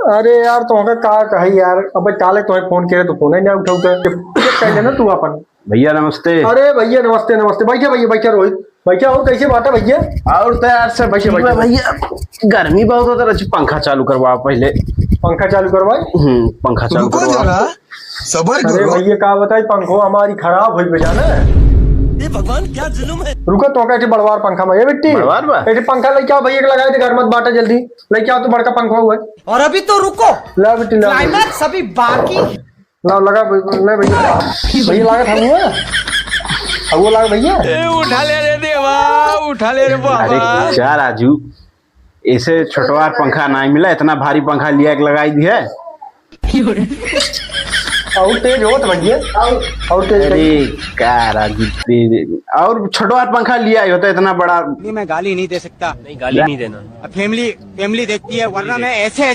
अरे यार तो का कही यार, अब काले तुम्हें फोन करे तो फोन ही नहीं उठाते कह देना तू अपन। भैया नमस्ते। अरे भैया नमस्ते नमस्ते, बैठे भैया बैठे रोहित बैठे। और कैसे बात है भैया? और तो यार से बैठे ठीक बैठे बा भैया, गर्मी बहुत होता है, पंखा चालू करवाओ पहले। पंखा चालू करवाए? पंखा चालू रुको करवाओ। जरा, सबर अरे करो। भैया का बताई, पंखो हमारी खराब हुई बेजाना। ये भगवान क्या जुल्म है। रुको तो कैसे बड़वार पंखा में ये बेटी बड़वार बा? ऐसे पंखा लेके आओ भैया के लगाए थे, घर मत बांटा, जल्दी लेके आओ तो बड़का पंखा हुआ है। और अभी तो रुको, ला बेटी ला क्लाइमैक्स अभी बाकी। ला लगा ले भैया भैया लागत हम हुआ अब वो लगा भैया। उठा ले रे देवा, उठा ले रे अरे बाबा। क्या राजू, ऐसे छोटवार पंखा नहीं मिला, इतना भारी पंखा लिया के लगाई दी है। और तेज हो तो भैया और तेज अरे क्या राजू, और छोटवार पंखा लिया ही होता इतना बड़ा। मैं गाली नहीं दे सकता। नहीं गाली नहीं देना। फैमिली फैमिली देखती है, वरना मैं ऐसे